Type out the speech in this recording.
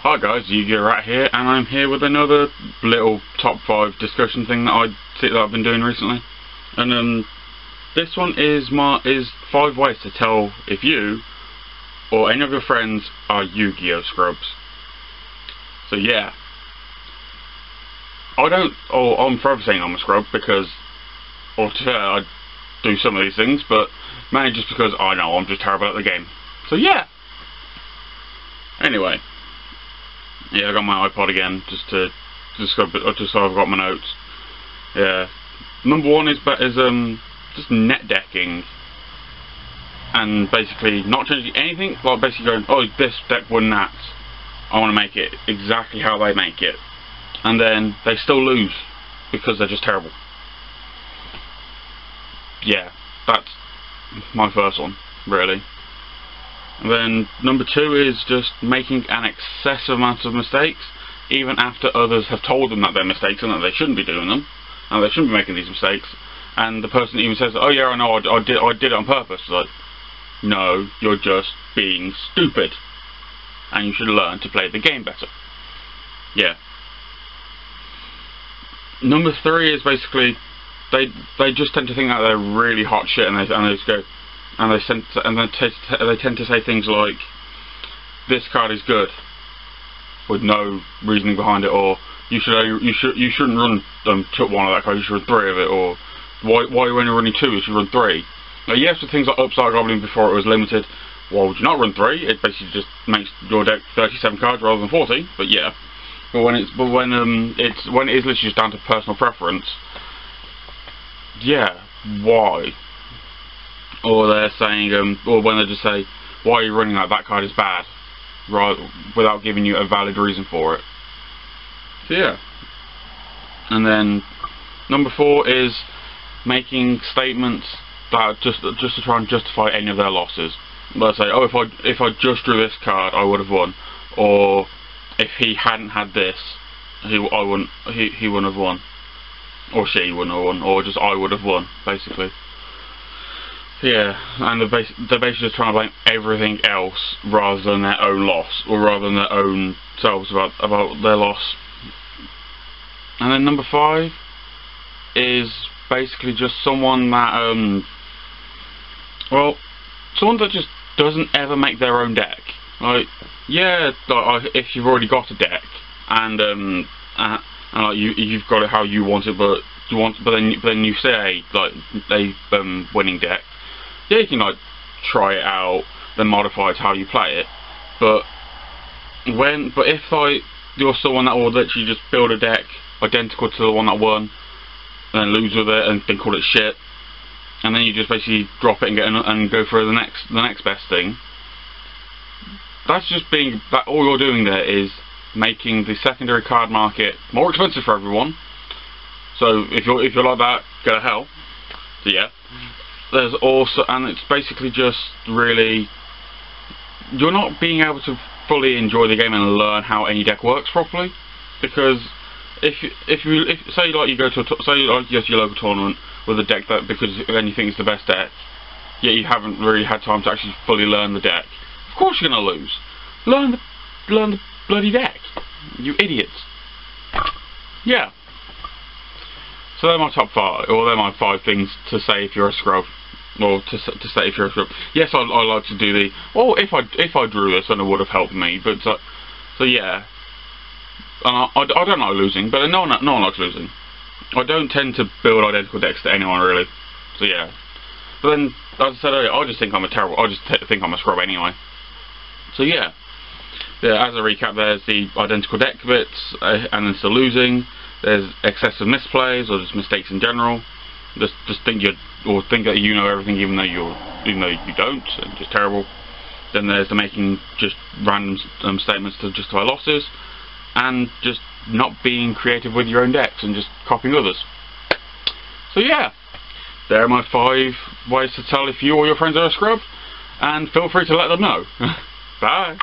Hi guys, Yu-Gi-Oh! Right here, and I'm here with another little top 5 discussion thing that I've been doing recently. And this one is 5 ways to tell if you or any of your friends are Yu-Gi-Oh! Scrubs. So yeah, I'm forever saying I'm a scrub because, or to fair, I do some of these things, but mainly just because I know I'm just terrible at the game. So yeah. Anyway. Yeah, I got my iPod again, just so I've got my notes. Yeah, number 1 is just net decking, and basically not changing anything. Like basically going, oh, this deck won that. I want to make it exactly how they make it, and then they still lose because they're just terrible. Yeah, that's my first one, really. And then number 2 is just making an excessive amount of mistakes, even after others have told them that they're mistakes and that they shouldn't be doing them, and they shouldn't be making these mistakes. And the person even says, "Oh yeah, I know, I did it on purpose." It's like, no, you're just being stupid, and you should learn to play the game better. Yeah. Number 3 is basically they just tend to think that they're really hot shit, and they just go. And they tend to say things like, "This card is good," with no reasoning behind it, or you shouldn't run one of that card. You should run 3 of it, or why are you only running 2? You should run 3. Now, yes, with things like Upstart Goblin before it was limited, why would you not run 3? It basically just makes your deck 37 cards rather than 40. But yeah, when it is literally just down to personal preference, yeah, why? Or they're saying, or when they just say, "Why are you running that? That card is bad," right, without giving you a valid reason for it. So yeah. And then number 4 is making statements that just to try and justify any of their losses. Let's say, "Oh, if I just drew this card, I would have won," or "If he hadn't had this, he wouldn't have won," or "She wouldn't have won," or just "I would have won," basically. Yeah, and they're basically just trying to blame everything else rather than their own loss, or rather than their own selves about their loss. And then number 5 is basically just someone that someone that just doesn't ever make their own deck. Like, yeah, like, if you've already got a deck and like you've got it how you want it, but then you say like a winning deck. Yeah, you can like try it out, then modify it how you play it. But if like you're someone that will literally just build a deck identical to the one that won, and then lose with it and then call it shit, and then you just basically drop it and go for the next best thing. That's just all you're doing there is making the secondary card market more expensive for everyone. So if you're like that, go to hell. So yeah. There's also, and it's basically just really, you're not being able to fully enjoy the game and learn how any deck works properly, because if say like you go to your local tournament with a deck that because then you think it's the best deck, yet you haven't really had time to actually fully learn the deck, of course you're gonna lose. Learn the bloody deck, you idiots. Yeah. So they're my top 5, or they're my 5 things to say if you're a scrub, or to say if you're a scrub. Yes, I like to do the, well, if I drew this, then it would have helped me. But so yeah, and I don't like losing, but no one likes losing. I don't tend to build identical decks to anyone really. So yeah, but then as I said earlier, I just think I'm a scrub anyway. So yeah. As a recap, there's the identical deck bits, and then still losing. There's excessive misplays or just mistakes in general. Just think that you know everything even though you don't. It's just terrible. Then there's the making just random statements to justify losses, and just not being creative with your own decks and just copying others. So yeah, there are my 5 ways to tell if you or your friends are a scrub, and feel free to let them know. Bye.